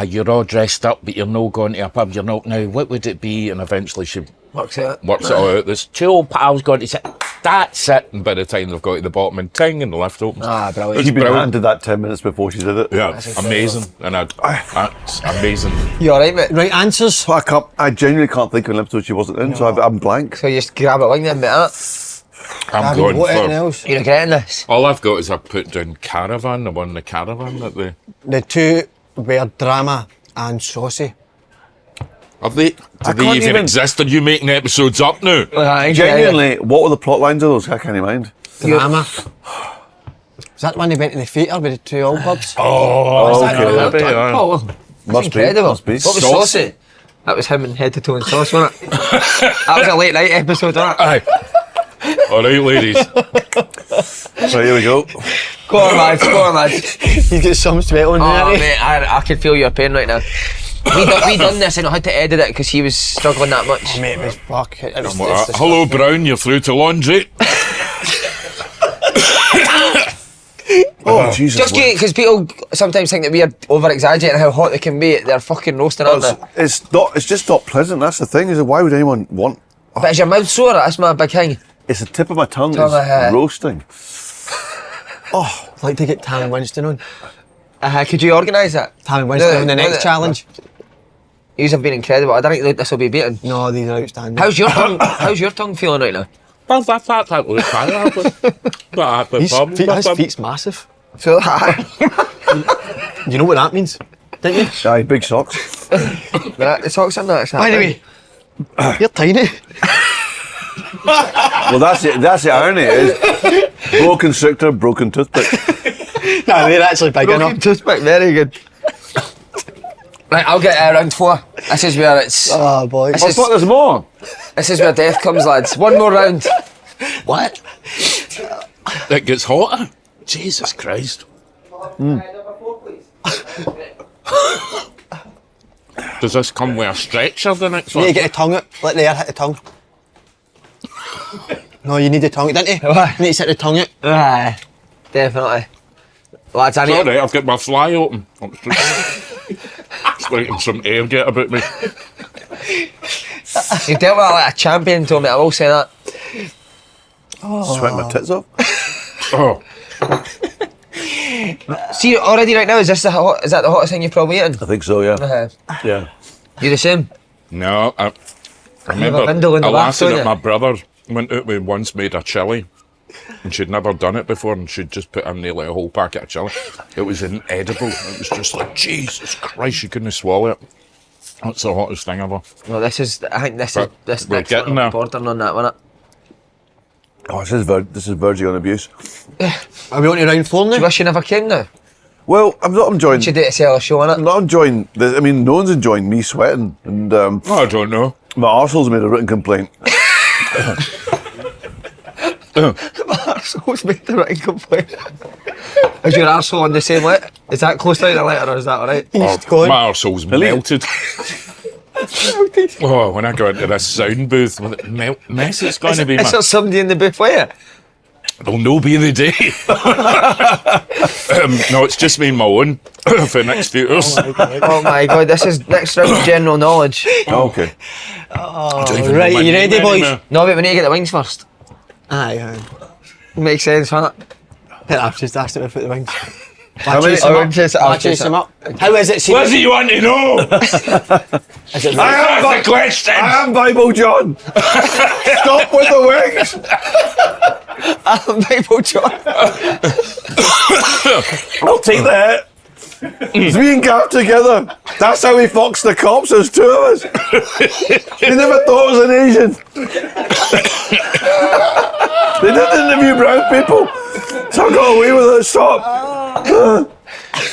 you're all dressed up, but you're not going to a pub, you're not now, what would it be? And eventually she works it all out. There's 2 old pals going to sit, that's it. And by the time they've got to the bottom and ting, and the lift opens. Brilliant. You've been handed that 10 minutes before she did it. Yeah, it's amazing. And that's amazing. You alright, mate? Right answers. I genuinely can't think of an episode she wasn't in, so I'm blank. So you just grab it like that, mate. I'm going anything for... else? You're regretting this? All I've got is I put down Caravan, the one in the Caravan that they... The 2 were drama and saucy. Are they... Do they can't even exist? Are you making episodes up now? Genuinely, what were the plot lines of those? I can't mind. Drama. Was that when they went to the theatre with the 2 old pubs? Must be. Incredible. Must be. What was Saucy? That was him in Head to Toe and Sauce, wasn't it? That was a late night episode, wasn't it? Aye. All right, ladies. So here we go. Go on, lads. You get some sweat on Oh, there. mate, I can feel your pain right now. We done this and I had to edit it because he was struggling that much. Mate, it was fuck. It was Hello, Brown, you're through to laundry. Oh, Jesus. Just because people sometimes think that we are over-exaggerating how hot they can be. They're fucking roasting, aren't they? It's just not pleasant. That's the thing. Is why would anyone want? But is your mouth sore? That's my big thing. It's the tip of my tongue. Tongue, It's roasting. Oh, I'd like to get Tam and Winston on. Could you organise that? Tam and Winston on the next challenge. These have been incredible. I don't think this will be beaten. No, these are outstanding. How's your tongue feeling right now? His feet's massive. So You know what that means, don't you? Aye, big socks. the socks are not. By the way, you're tiny. Well, that's it. That's the irony. Is broken constrictor, broken toothpick. No, they're actually big enough. Toothpick, very good. Right, I'll get round 4. This is where it's. Oh boy. I thought there's more. This is where death comes, lads. One more round. What? It gets hotter. Jesus Christ. Does this come with a stretcher, the next You need one? to get the tongue out. Let the air hit the tongue. No, you need the tongue out, don't you? What? You need to set the tongue out. Aye, definitely. Lads, I need. Sorry, I've got my fly open. It's letting some air get about me. You've dealt with it like a champion, Tommy. I will say that. Sweating my tits off. Oh, See, already right now, is that the hottest thing you've probably eaten? I think so. Yeah. Yeah. You the same? no, I have a remember bindle in the a bath, lassie don't that you? my brother went out with once made a chilli, and she'd never done it before, and she'd just put in nearly a whole packet of chilli. It was inedible. It was just like, Jesus Christ, she couldn't swallow it. That's the hottest thing ever. Well, I think this But is we're next getting one there. bordering on that, wasn't it? Oh, this is verging on abuse. Are we on to round 4 Do you now? wish you never came now? Well, I'm not enjoying. Should do it to sell a show, I'm innit? not enjoying. I mean, no one's enjoying me sweating, and I don't know. my arsehole's made a written complaint. Arsehole's made the right complaint. Is your arsehole on the same letter? Is that close down the letter or is that alright? He's going. My arsehole's melted. Oh, when I go into this sound booth, what a mess it's going to be, Is man. there somebody in the booth with you? There'll no be the day. No, it's just me and my own for next theatres. Oh my god, this is next round of general knowledge. Okay. I don't even know right, my you name ready, boys? anymore. No, but we need to get the wings first. Aye. Makes sense, doesn't it? I've just asked him to put the wings. How many- I'll chase Him up. How is it? What do you want to know? Is it That's the question. I am Bible John. Stop with the wings. Bible John. I'll take the hit. It's me and Gav together. That's how we foxed the cops. There's two of us. They never thought it was an Asian. They didn't interview brown people. So I got away with it. Stop.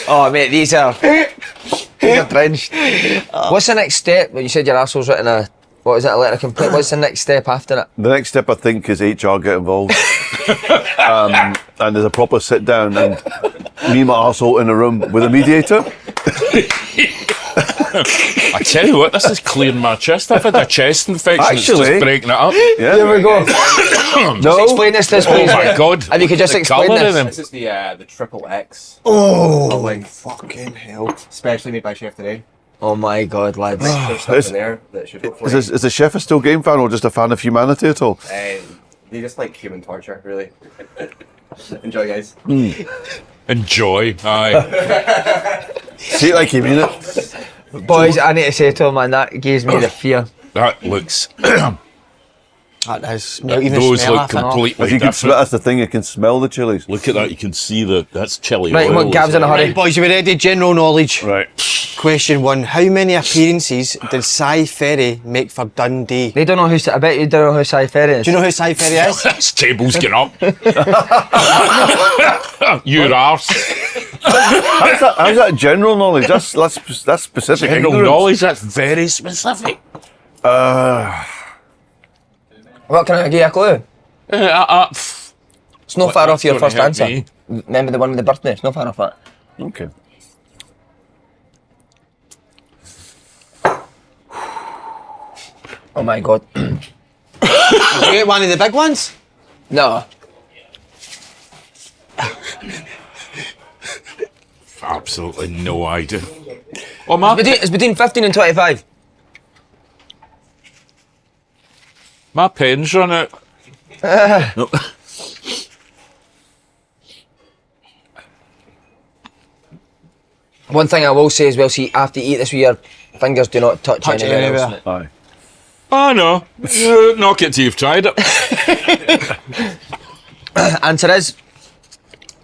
Oh mate, these are drenched. What's the next step? Well, you said your arsehole's written a, what is it, a letter of complaint? What's the next step after it? The next step, I think, is HR get involved. And there's a proper sit down and me and my arsehole in a room with a mediator. I tell you what, this is clearing my chest. I've had a chest infection. It's Actually- just breaking it up. Yeah. There we go. No. Explain this to us, Oh please. my mate. god. If you could just The explain colour of this. them. This is the triple X, Oh, like fucking hell. specially made by Chef Today. Oh my god, lads. There's stuff in there that should hopefully. Is the chef a still game fan or just a fan of humanity at all? They just like human torture, really. Enjoy, guys. Enjoy. Aye. See it like you mean it. Boys, I need to say to him, man, that gives me the fear. That looks. That is. Even the Those smell look of it. completely If you can smell, different. that's the thing, you can smell the chilies. Look at that. You can see that's chili Right, oil. what, Gav's in a hurry. Right, boys, you ready? General knowledge. Right. Question 1. How many appearances did Si Ferry make for Dundee? They don't know who, I bet you don't know who Si Ferry is. Do you know who Si Ferry is? This table's getting up. Your arse. How's that general knowledge? That's specific. General ignorance. knowledge, that's very specific. What, can I give you a clue? It's not far off your first answer. Me. Remember the one with the birthday? It's not far off that. Okay. Oh my god. Did you get one of the big ones? No. Absolutely no idea. Oh, my, It's between 15 and 25. my pen's run out. No. One thing I will say as well, see, after you eat this with your fingers, do not touch Touch anywhere anywhere. else. Aye. Oh, no. Knock it till you've tried it. Answer is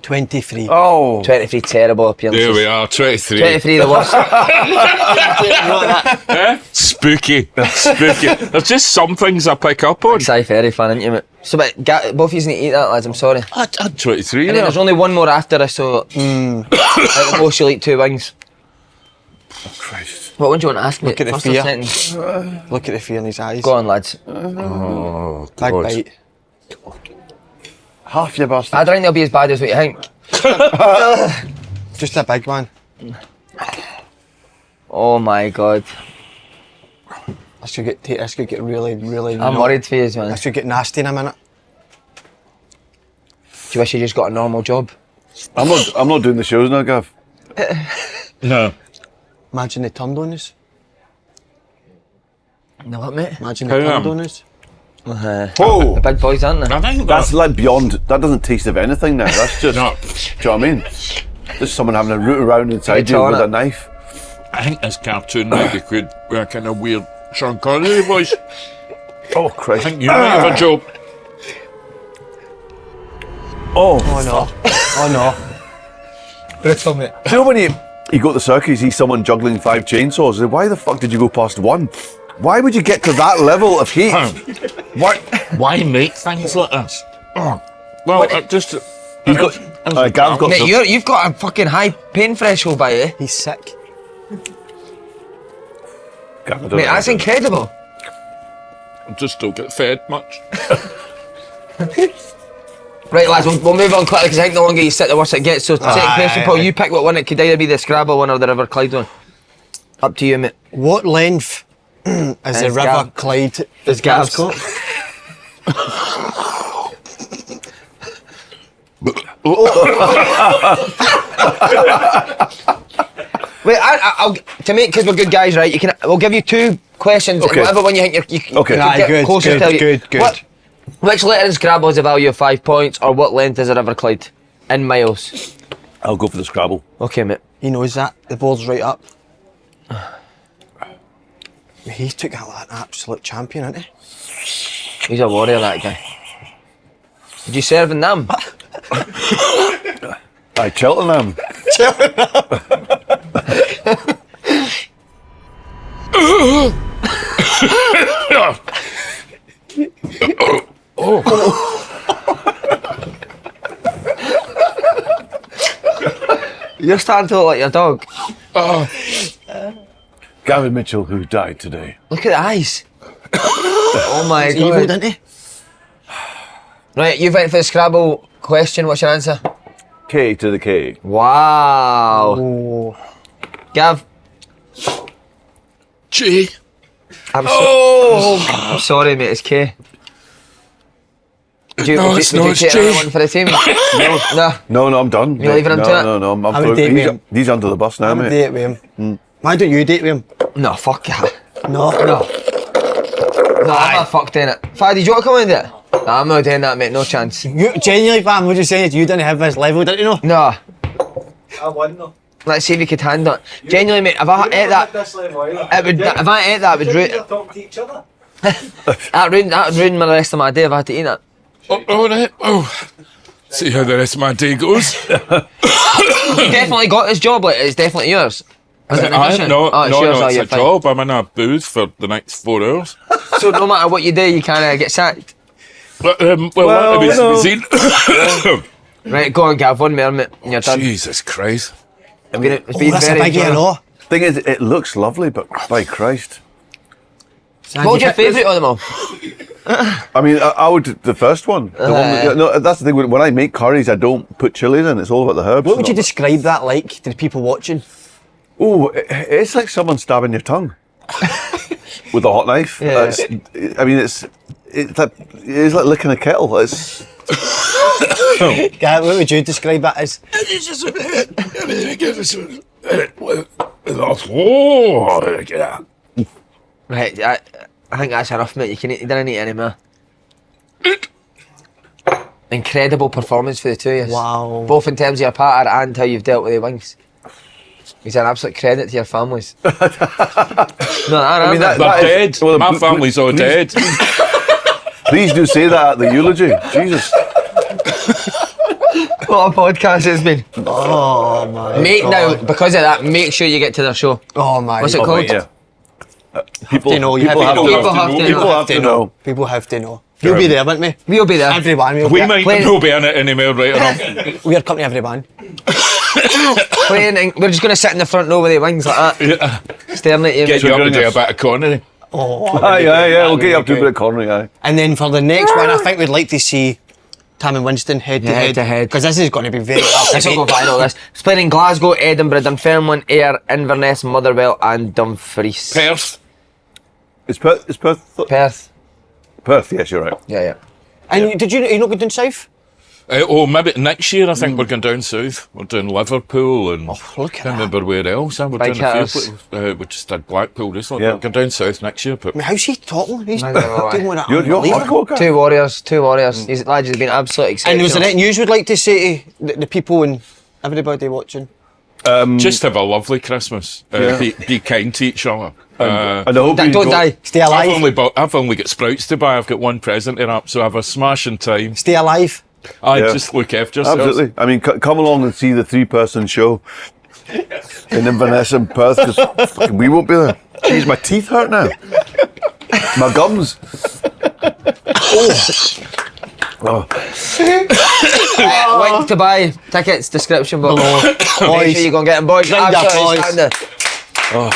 23. Oh. 23 terrible appearances. There we are, 23. 23 the worst. Spooky. Spooky. There's just some things I pick up on. Si Ferry fan, ain't you, mate? So, but both of you need to eat that, lads, I'm sorry. I had 23 And then there. there's only one more after us, so at the most you'll eat 2 wings. Christ. What one do you want to ask me? Look at the First or fear. second? Look at the fear in his eyes. Go on, lads. Oh, Big God. bite. Half your bastard. I don't think they'll be as bad as what you think. Just a big one. Oh my god. This could get really, really. I'm worried for you, man. This could get nasty in a minute. Do you wish you just got a normal job? I'm not doing the shows now, Gav. No. Imagine they turned on us. No, what, mate? Imagine they How, turned on us. Oh. The big boys, aren't they? I think That's like beyond. That doesn't taste of anything now. That's just. No. Do you know what I mean? Just someone having a root around inside you Try with it. a knife. I think this cartoon might be good with a kind of weird Sean Connery voice. Oh I Christ! think you might have a job. Oh, Oh no. Oh no. Brutal, mate. do you know when you go to the circus, you see someone juggling 5 chainsaws? You say, why the fuck did you go past one? Why would you get to that level of heat? Why make things like this? Oh. Well, just. He's got. Gav's got Mate, some. you've got a fucking high pain threshold by you. He's sick. Gav, I don't Mate, know. that's incredible. Just don't get fed much. Right, lads, we'll move on quickly because I think the longer you sit, the worse it gets. So, second question, Paul, you pick what one. It could either be the Scrabble one or the River Clyde one. Up to you, mate. What length Is the It's River Gav. Clyde It's Gav's. Wait, I'll to make, because we're good guys, right? We'll give you 2 questions, Okay. and whatever one you think you Okay. can Aye, get good, closest good, to. good. Which letter in Scrabble has a value of 5 points, or what length is a River Clyde in miles? I'll go for the Scrabble. Okay, mate. He knows that. The board's right up. He took that like an absolute champion, isn't he? He's a warrior, that guy. Did you serve in them? Aye, Cheltenham. You're starting to look like your dog. Gavin Mitchell, who died today. Look at the eyes. Oh my He's evil, god. didn't he? Right, you went for the Scrabble question. What's your answer? K to the K. Wow. Oh. Gav. G. I'm I'm sorry, mate. It's K. Would you, No, would it's you, not, would it's you take J. another one for the team? No. No, I'm done. You're leaving him no, to it? No, I'm I would throwing- date he's, him. he's under the bus now, I would mate. date with him. Why don't you date with him? No, fuck yeah. No. No, I'm not fucked doing it. Fad, did you want to come in there? No, I'm not doing that, mate. No chance. You genuinely, fam, what you saying? You didn't have this level, didn't you know? No. I won though. Let's see if you could handle it. Genuinely, mate, if I ate that, This level either. it would. If I ate that, it would ruin. Talk to each other. That would ruin my rest of my day if I had to eat that. All right. Oh. See how the rest of my day goes. You definitely got this job. Like, it's definitely yours. Is it an addition? No, Oh, no, yours, no, oh, it's you're a fine. job. I'm in a booth for the next 4 hours. So no matter what you do, you can't get sacked. But, well, Well, it was, no. was Right, go on, Gav. One more, mate, and you're done. Jesus Christ. It's been That's a very big year, enjoyable. no? Thing is, it looks lovely, but by Christ. What was your favourite of them all? I mean, I would the first one. The one that, no, that's the thing. When I make curries, I don't put chilies in. It's all about the herbs. What would you and all describe that like to the people watching? that. Oh, it's like someone stabbing your tongue with a hot knife. Yeah. I mean, it's like licking a kettle. It's Guy, what would you describe that as? Right, I think that's enough, mate. You don't need any more. Incredible performance for the two of you. Wow. Both in terms of your partner and how you've dealt with the wings. It's an absolute credit to your families. No, I mean, They're that dead. is- well, My pl- family's all dead. please do say that at the eulogy. Jesus. what a podcast it's been. Oh my Mate, God. now, because of that, make sure you get to their show. Oh my What's it God. called? Wait, yeah. People, to know, you people have have to to People have to know. People have to know. People have to know. You'll be there, won't we? We'll be there. Everyone. We might Playing- not be in it anymore, right enough. We are company everyone. Playing, and we're just going to sit in the front row with the wings like that, Yeah. staring at you. Get you up and do a bit of Connery. Aye, we'll get you up to a bit of cornering, aye. And then for the next one, I think we'd like to see Tam and Winston head Yeah, head to to head. because this is going to be very. This will go viral, this. It's playing in Glasgow, Edinburgh, Dunfermline, Ayr, Inverness, Motherwell and Dumfries. Perth. It's Perth. It's Perth. Perth. Perth. Yes, you're right. Yeah. And did you not go down south? Maybe next year I think we're going down south. We're doing Liverpool and look at can't that. remember where else. We're Big doing a hitters. few places. We just did Blackpool recently. Yeah. We're going down south next year. But I mean, how's he talking? He's I don't know why. doing what You're hardcore guy. Two warriors. These lads have been absolutely exceptional. And was there anything you would like to say to the people and everybody watching? just have a lovely Christmas. Be kind to each other. And I hope you Don't go- die. Stay alive. I've only got sprouts to buy. I've got one present in up, so have a smashing time. Stay alive. Yeah. Just look after yourselves. Absolutely. I mean, come along and see the 3-person show in Inverness and Perth, because fucking we won't be there. Jeez, my teeth hurt now. My gums. Link to buy tickets, description below. Make Boys. sure you go and get them, boys. Round of Absolutely applause. standard.